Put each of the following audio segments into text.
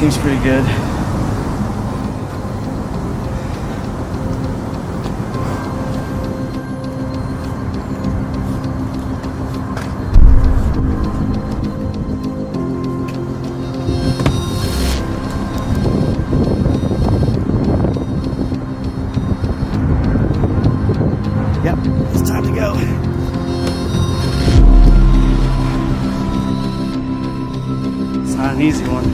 Seems pretty good. Yep, it's time to go. It's not an easy one.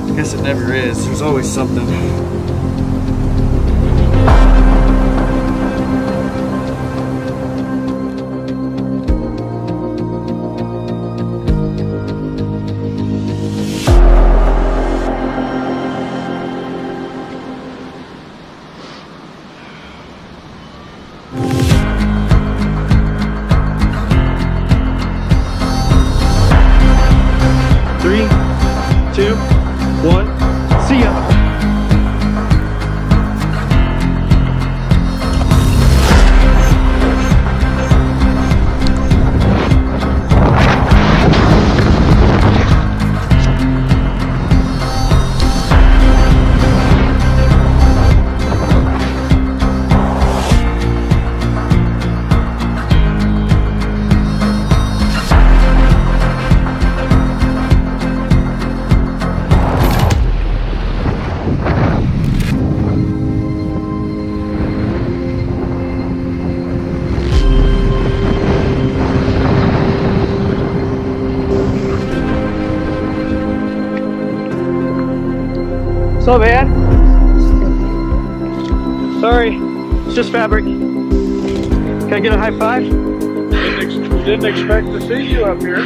I guess it never is. There's always something. Three, two, one, see ya. What's up, man? Sorry, it's just fabric. Can I get a high five? Didn't expect to see you up here.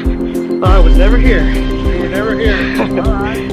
I was never here. You were never here. All right.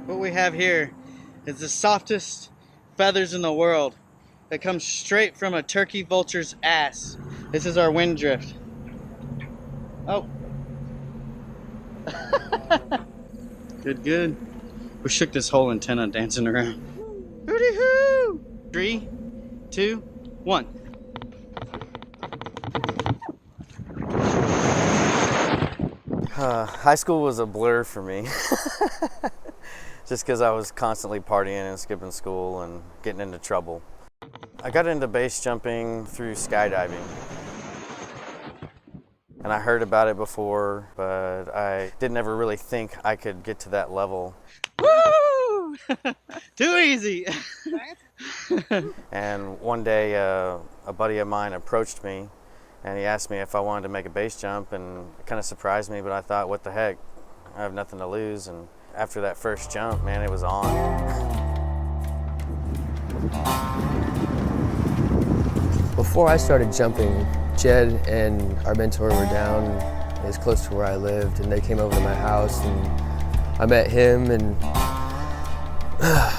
What we have here is the softest feathers in the world. It comes straight from a turkey vulture's ass. This is our wind drift. Oh. Good, good. We shook this whole antenna dancing around. Hooty hoo! 3, 2, 1. High school was a blur for me. Just because I was constantly partying and skipping school and getting into trouble. I got into base jumping through skydiving. And I heard about it before, but I didn't ever really think I could get to that level. Woo! Too easy. And one day a buddy of mine approached me and he asked me if I wanted to make a base jump, and it kind of surprised me, but I thought, what the heck? I have nothing to lose. And after that first jump, man, it was on. Before I started jumping, Jedd and our mentor were down as close to where I lived, and they came over to my house, and I met him, and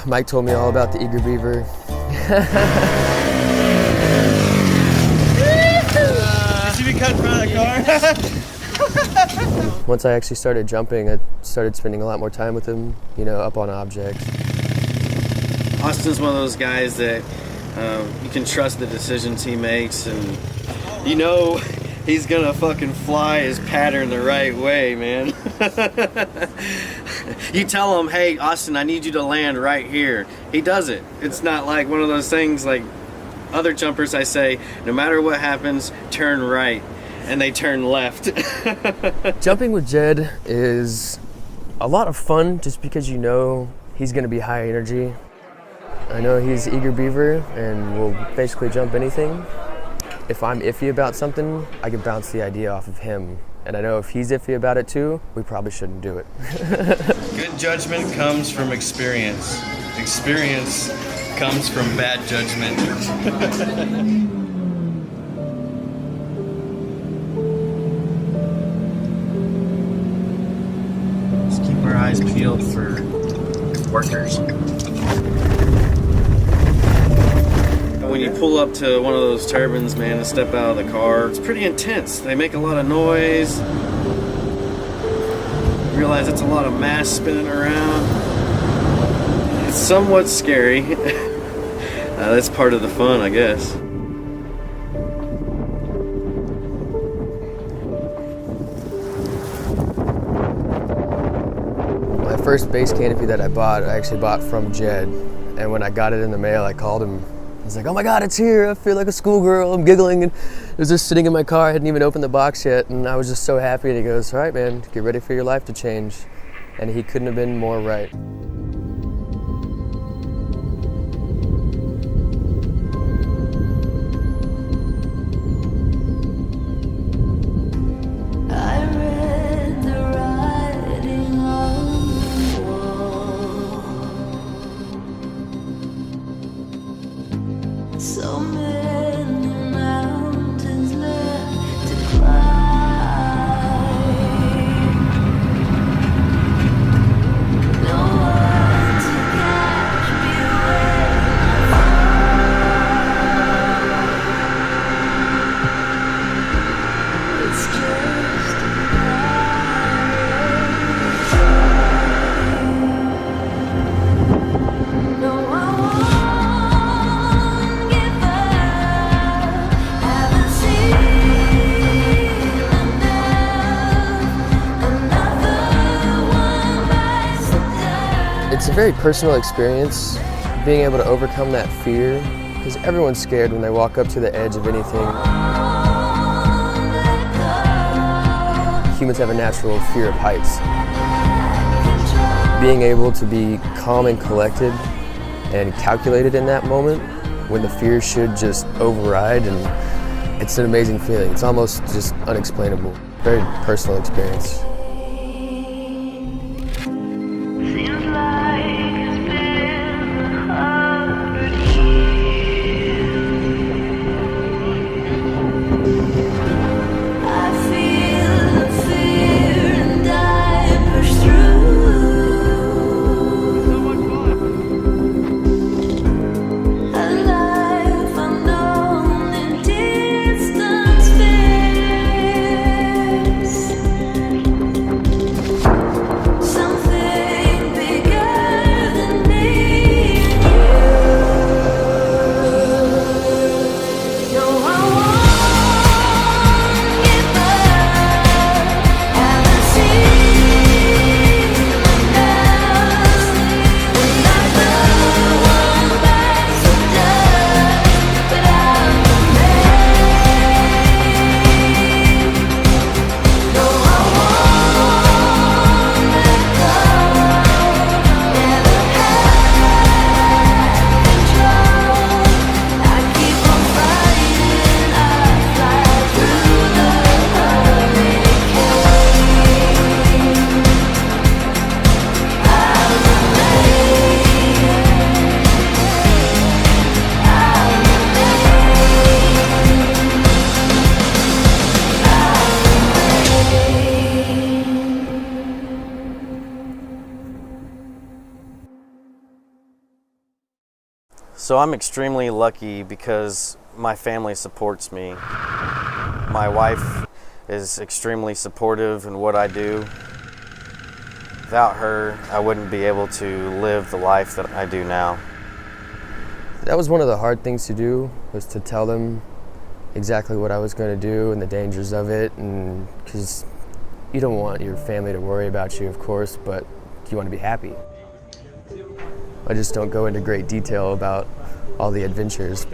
Mike told me all about the eager beaver. Did you be cut in front of the car? Once I actually started jumping, I started spending a lot more time with him, you know, up on objects. Austin's one of those guys that you can trust the decisions he makes, and you know he's gonna fucking fly his pattern the right way, man. You tell him, hey, Austin, I need you to land right here. He does it. It's not like one of those things like other jumpers I say, no matter what happens, turn right. and they turn left. Jumping with Jedd is a lot of fun just because you know he's going to be high energy. I know he's eager beaver and will basically jump anything. If I'm iffy about something, I can bounce the idea off of him. And I know if he's iffy about it too, we probably shouldn't do it. Good judgment comes from experience. Experience comes from bad judgment. Let's keep our eyes peeled for workers. When you pull up to one of those turbines, man, and step out of the car, it's pretty intense. They make a lot of noise. You realize it's a lot of mass spinning around. It's somewhat scary. That's part of the fun, I guess. My first base canopy that I actually bought from Jedd. And when I got it in the mail, I called him. He's like, oh my God, it's here. I feel like a schoolgirl. I'm giggling. And it was just sitting in my car. I hadn't even opened the box yet. And I was just so happy. And he goes, all right, man, get ready for your life to change. And he couldn't have been more right. So many mountains left to climb. No one to catch me when I fall. It's just a no, I won't give up. Haven't seen another one bites the dust. It's a very personal experience, being able to overcome that fear, because everyone's scared when they walk up to the edge of anything. Humans have a natural fear of heights. Being able to be calm and collected and calculated in that moment when the fear should just override, and it's an amazing feeling. It's almost just unexplainable. Very personal experience. Seems like it's been 100 years. I feel the fear and I push through. A life unknown in distance fears. Something bigger than me and you. No, I won't give up. Haven't seen enough. Another one bites the dust, but I'll remain. No, I won't let go. Never had control. I keep on fighting. I fly through the hurricane. I'll So I'm extremely lucky because my family supports me. My wife is extremely supportive in what I do. Without her, I wouldn't be able to live the life that I do now. That was one of the hard things to do, was to tell them exactly what I was going to do and the dangers of it, and because you don't want your family to worry about you, of course, but you want to be happy. I just don't go into great detail about all the adventures.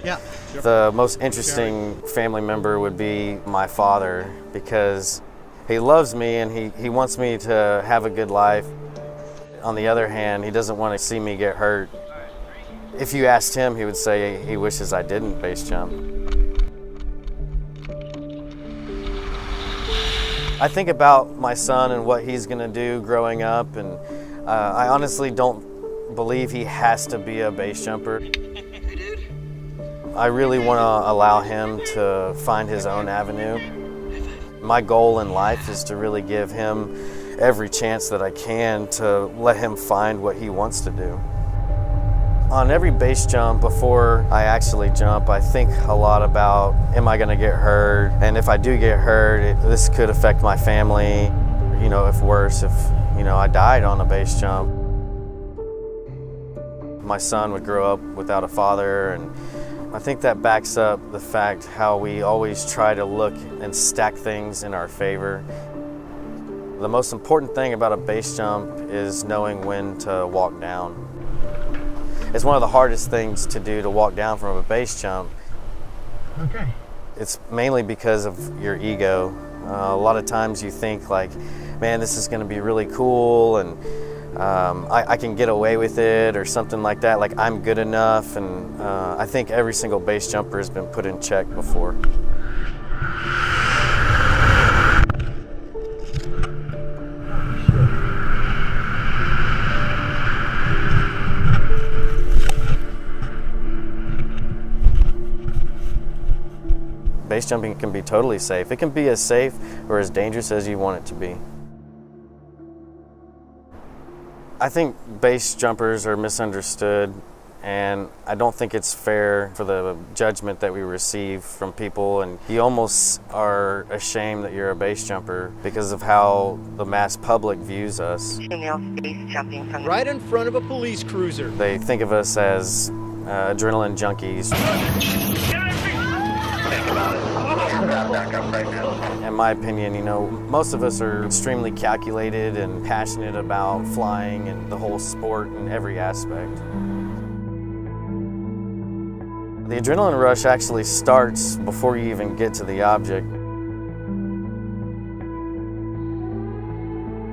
Yeah. The most interesting family member would be my father, because he loves me and he wants me to have a good life. On the other hand, he doesn't want to see me get hurt. If you asked him, he would say he wishes I didn't base jump. I think about my son and what he's going to do growing up, and I honestly don't believe he has to be a base jumper. I really want to allow him to find his own avenue. My goal in life is to really give him every chance that I can to let him find what he wants to do. On every base jump, before I actually jump, I think a lot about, am I going to get hurt? And if I do get hurt, this could affect my family. You know, if worse, if I died on a base jump. My son would grow up without a father, and I think that backs up the fact how we always try to look and stack things in our favor. The most important thing about a base jump is knowing when to walk down. It's one of the hardest things to do, to walk down from a base jump. Okay. It's mainly because of your ego. A lot of times you think like, man, this is going to be really cool, and I can get away with it, or something like that, like I'm good enough. And I think every single base jumper has been put in check before. Base jumping can be totally safe. It can be as safe or as dangerous as you want it to be. I think base jumpers are misunderstood, and I don't think it's fair for the judgment that we receive from people, and you almost are ashamed that you're a base jumper because of how the mass public views us. Female base jumping from Right in front of a police cruiser. They think of us as adrenaline junkies. In my opinion, most of us are extremely calculated and passionate about flying and the whole sport in every aspect. The adrenaline rush actually starts before you even get to the object.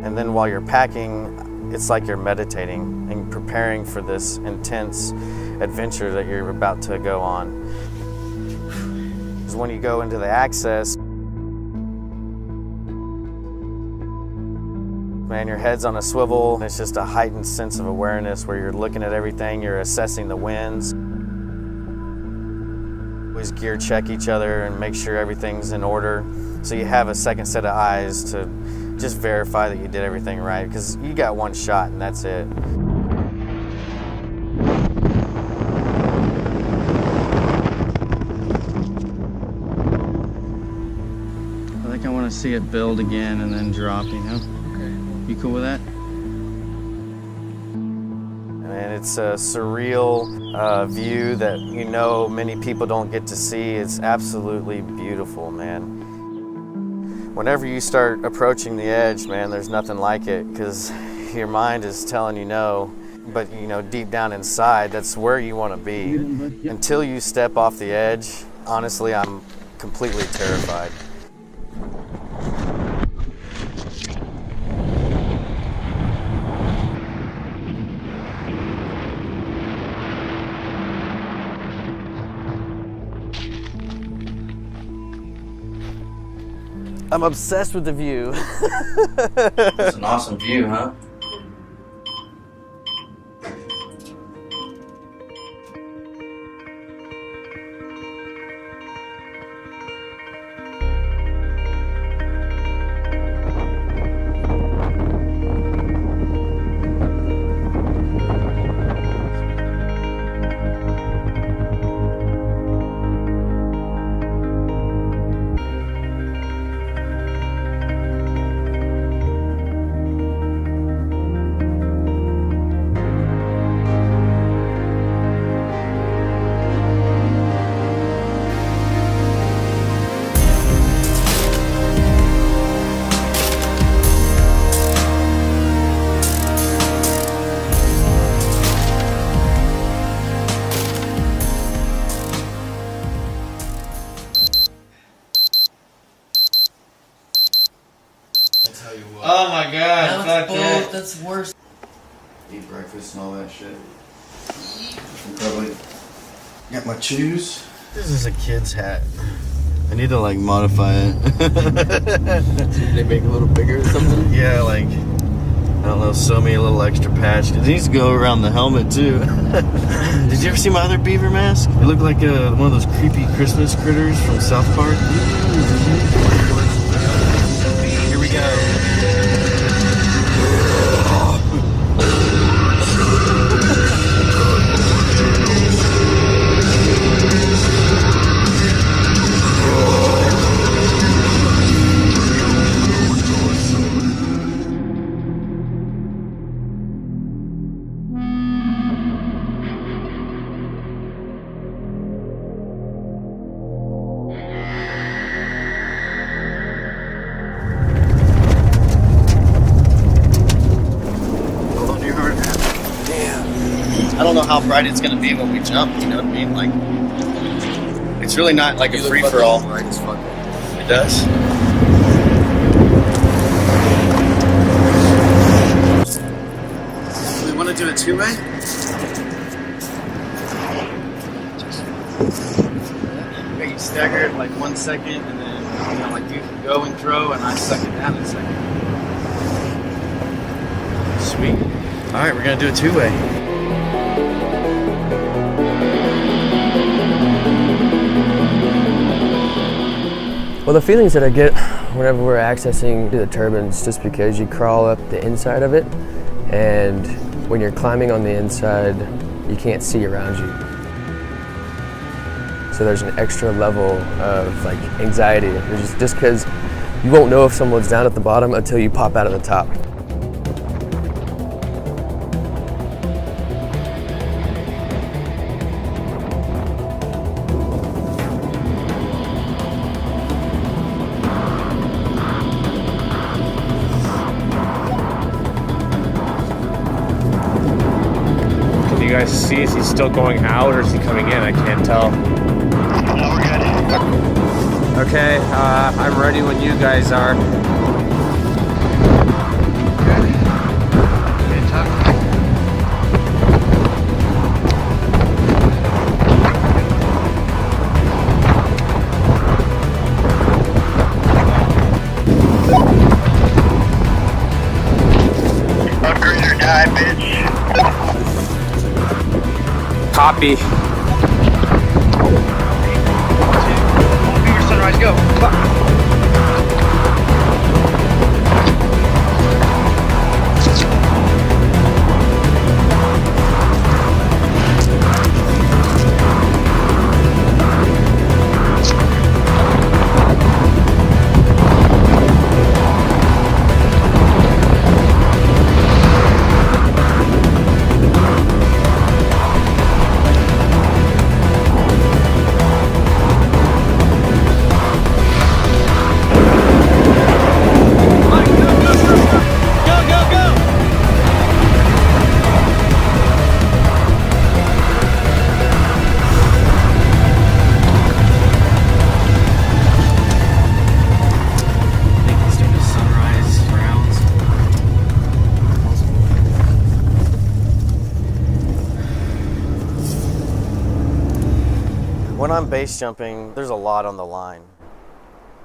And then while you're packing, it's like you're meditating and preparing for this intense adventure that you're about to go on. When you go into the access, man, your head's on a swivel. It's just a heightened sense of awareness where you're looking at everything, you're assessing the winds. Always gear check each other and make sure everything's in order, so you have a second set of eyes to just verify that you did everything right, because you got one shot and that's it. I want to see it build again and then drop, Okay. You cool with that? And it's a surreal view that many people don't get to see. It's absolutely beautiful, man. Whenever you start approaching the edge, man, there's nothing like it, because your mind is telling you no, but deep down inside, that's where you want to be. Until you step off the edge, honestly, I'm completely terrified. I'm obsessed with the view. That's an awesome view, huh? tell you what. Oh my god, fuck that. That's worse. Eat breakfast and all that shit. Probably got my shoes. This is a kid's hat. I need to like modify it. They make it a little bigger or something? Yeah, like, I don't know, sew me a little extra patch. It needs to go around the helmet too. Did you ever see my other beaver mask? It looked like one of those creepy Christmas critters from South Park. Here we go. I don't know how bright it's gonna be when we jump, you know what I mean? Like, it's really not like a free-for-all. Right as fuck. It does. We want to do a two-way? Maybe stagger it like 1 second, and then, you know, like you can go and throw, and I suck it down in a second. Sweet. All right, we're gonna do a two-way. Well, the feelings that I get whenever we're accessing the turbines, just because you crawl up the inside of it, and when you're climbing on the inside, you can't see around you. So there's an extra level of like anxiety, just because you won't know if someone's down at the bottom until you pop out of the top. You guys see, is he still going out or is he coming in? I can't tell. No, we're good. Okay, I'm ready when you guys are. Upgrade or die, bitch. Copy. Beaver sunrise, go. When I'm base jumping, there's a lot on the line.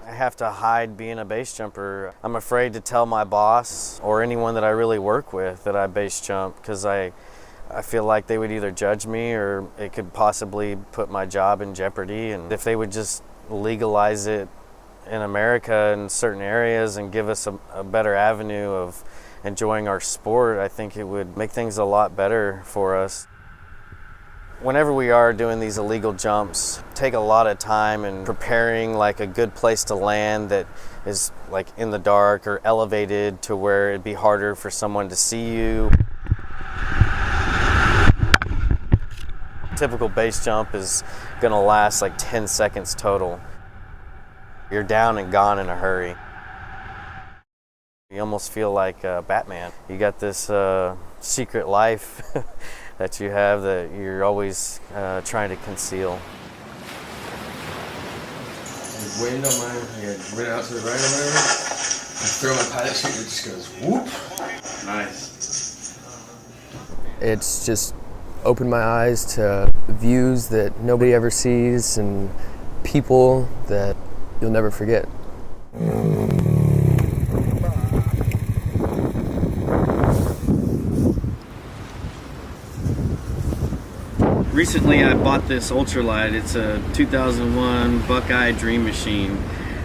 I have to hide being a base jumper. I'm afraid to tell my boss or anyone that I really work with that I base jump because I feel like they would either judge me or it could possibly put my job in jeopardy. And if they would just legalize it in America in certain areas and give us a better avenue of enjoying our sport, I think it would make things a lot better for us. Whenever we are doing these illegal jumps, take a lot of time in preparing like a good place to land that is like in the dark or elevated to where it'd be harder for someone to see you. Typical base jump is gonna last like 10 seconds total. You're down and gone in a hurry. You almost feel like Batman. You got this secret life that you have that you're always trying to conceal. Wind on my, wind out to the right or whatever. throw my pilot chute and it just goes whoop. Nice. It's just opened my eyes to views that nobody ever sees and people that you'll never forget. Recently I bought this ultralight. It's a 2001 Buckeye Dream Machine.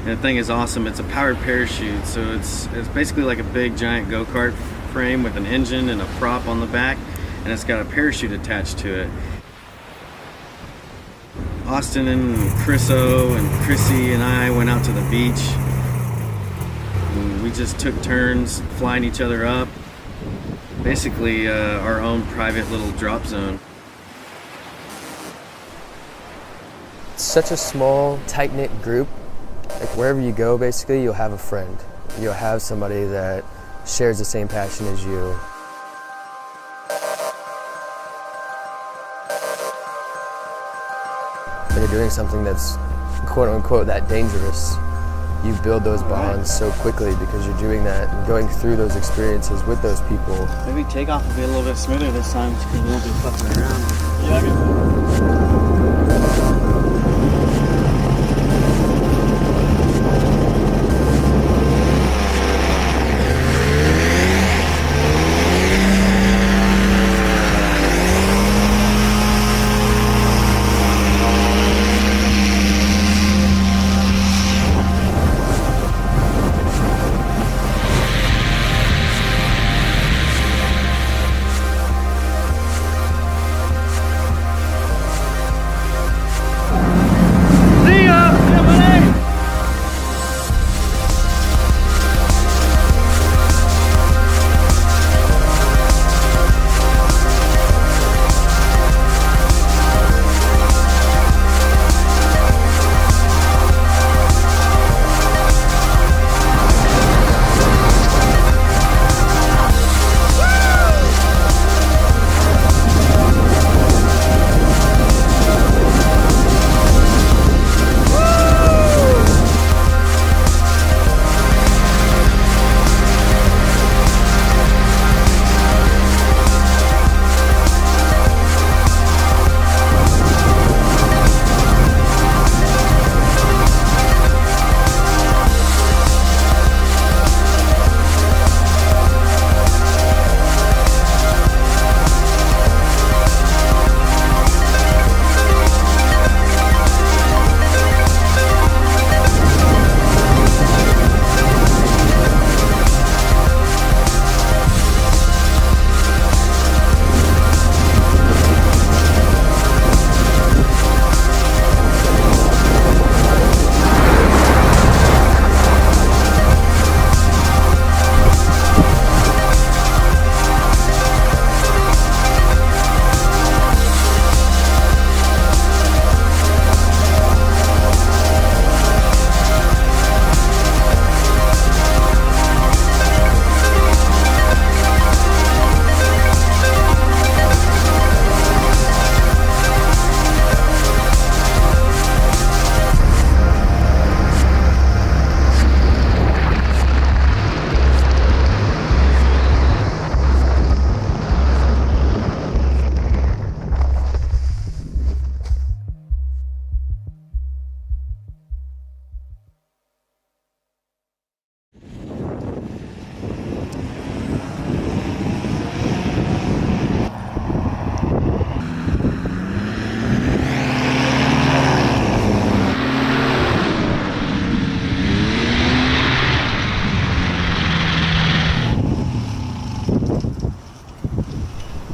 And the thing is awesome. It's a powered parachute, so it's basically like a big giant go-kart frame with an engine and a prop on the back, and it's got a parachute attached to it. Austin and Chriso and Chrissy and I went out to the beach. And we just took turns flying each other up. Basically our own private little drop zone. It's such a small, tight-knit group. Like wherever you go, basically, you'll have a friend. You'll have somebody that shares the same passion as you. When you're doing something that's quote-unquote that dangerous, you build those bonds so quickly because you're doing that and going through those experiences with those people. Maybe takeoff will be a little bit smoother this time because we won't be fucking around.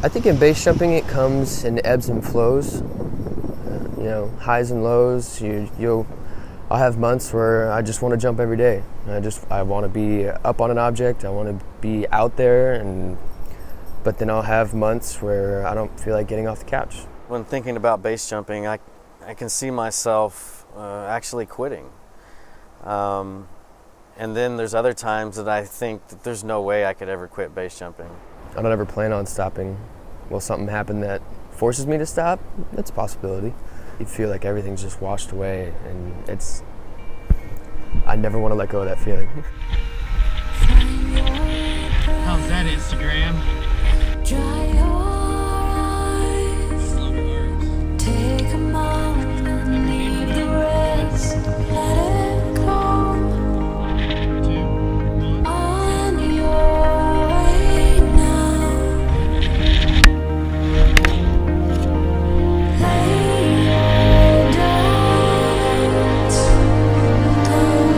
I think in base jumping it comes in ebbs and flows, you know, highs and lows. I'll have months where I just want to jump every day. I want to be up on an object. I want to be out there, but then I'll have months where I don't feel like getting off the couch. When thinking about base jumping, I can see myself actually quitting. And then there's other times that I think that there's no way I could ever quit base jumping. I don't ever plan on stopping. Will something happen that forces me to stop? That's a possibility. You feel like everything's just washed away, and I never want to let go of that feeling. that Instagram? Dry your eyes. Take a moment, leave the rest. Let it go. On your way now. Lay your doubts down.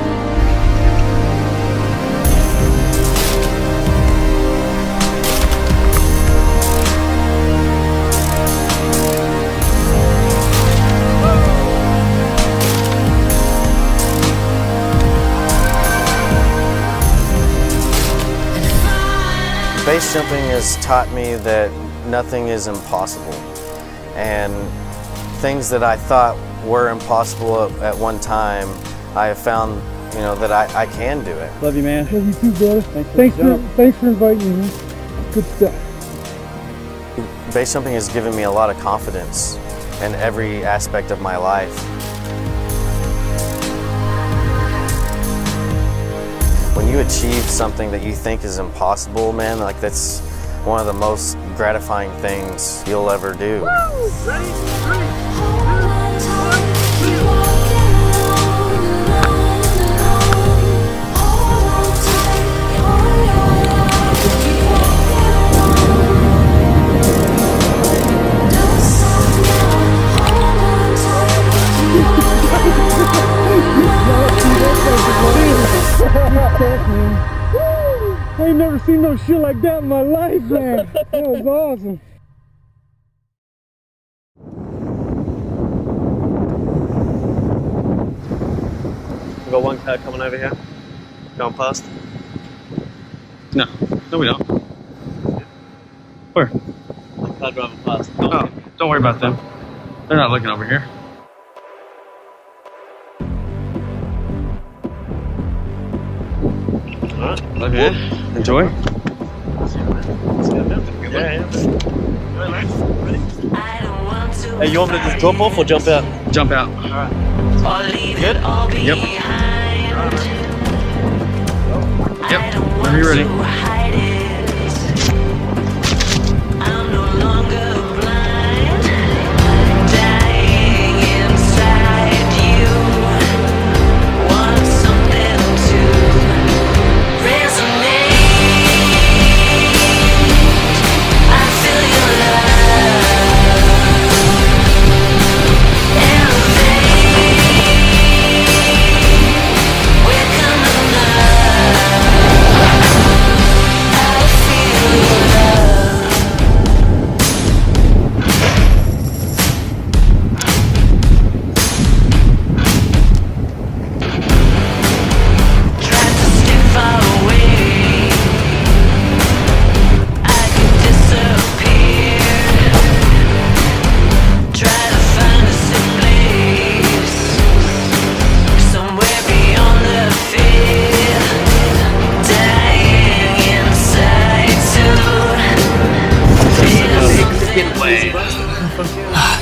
Base jumping has taught me that nothing is impossible, and things that I thought were impossible at one time, I have found, you know, that I can do it. Love you, man. Love you too, brother. Thanks for inviting me. Good stuff. Base jumping has given me a lot of confidence in every aspect of my life. When you achieve something that you think is impossible, man, like that's one of the most gratifying things you'll ever do. I ain't never seen no shit like that in my life, man. That was awesome. We got one car coming over here. Going past. No, we don't. Where? Car driving past. Oh, don't worry about them. They're not looking over here. Alright. Okay. Enjoy. Hey, you want me to just drop off or jump out? Jump out. Good? Yep. Yep. Are you ready?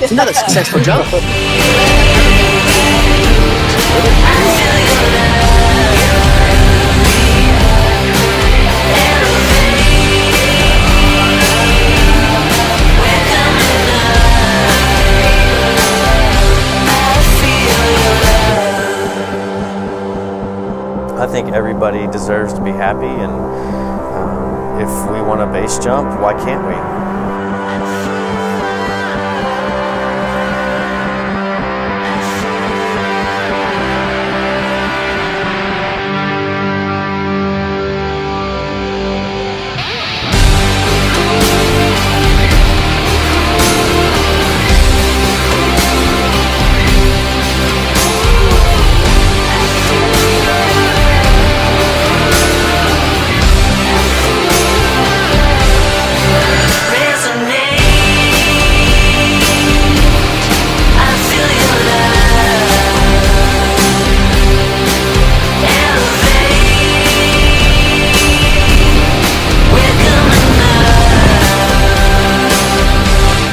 It's another successful jump. I think everybody deserves to be happy, and if we want a base jump, why can't we?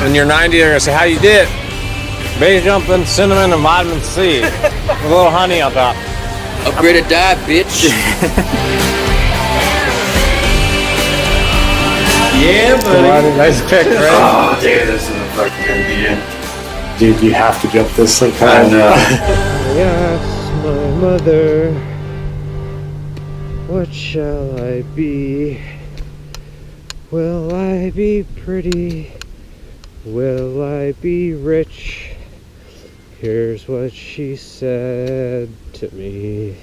When you're 90, they're gonna say, how you did? Base jumping, cinnamon, and vitamin C. With a little honey on top. Upgrade or die, bitch. Yeah, buddy. Nice pick, right? Oh, dude, this is a fucking good beat. Dude, you have to jump this I sometime. know. I asked my mother, what shall I be? Will I be pretty? Will I be rich? Here's what she said to me.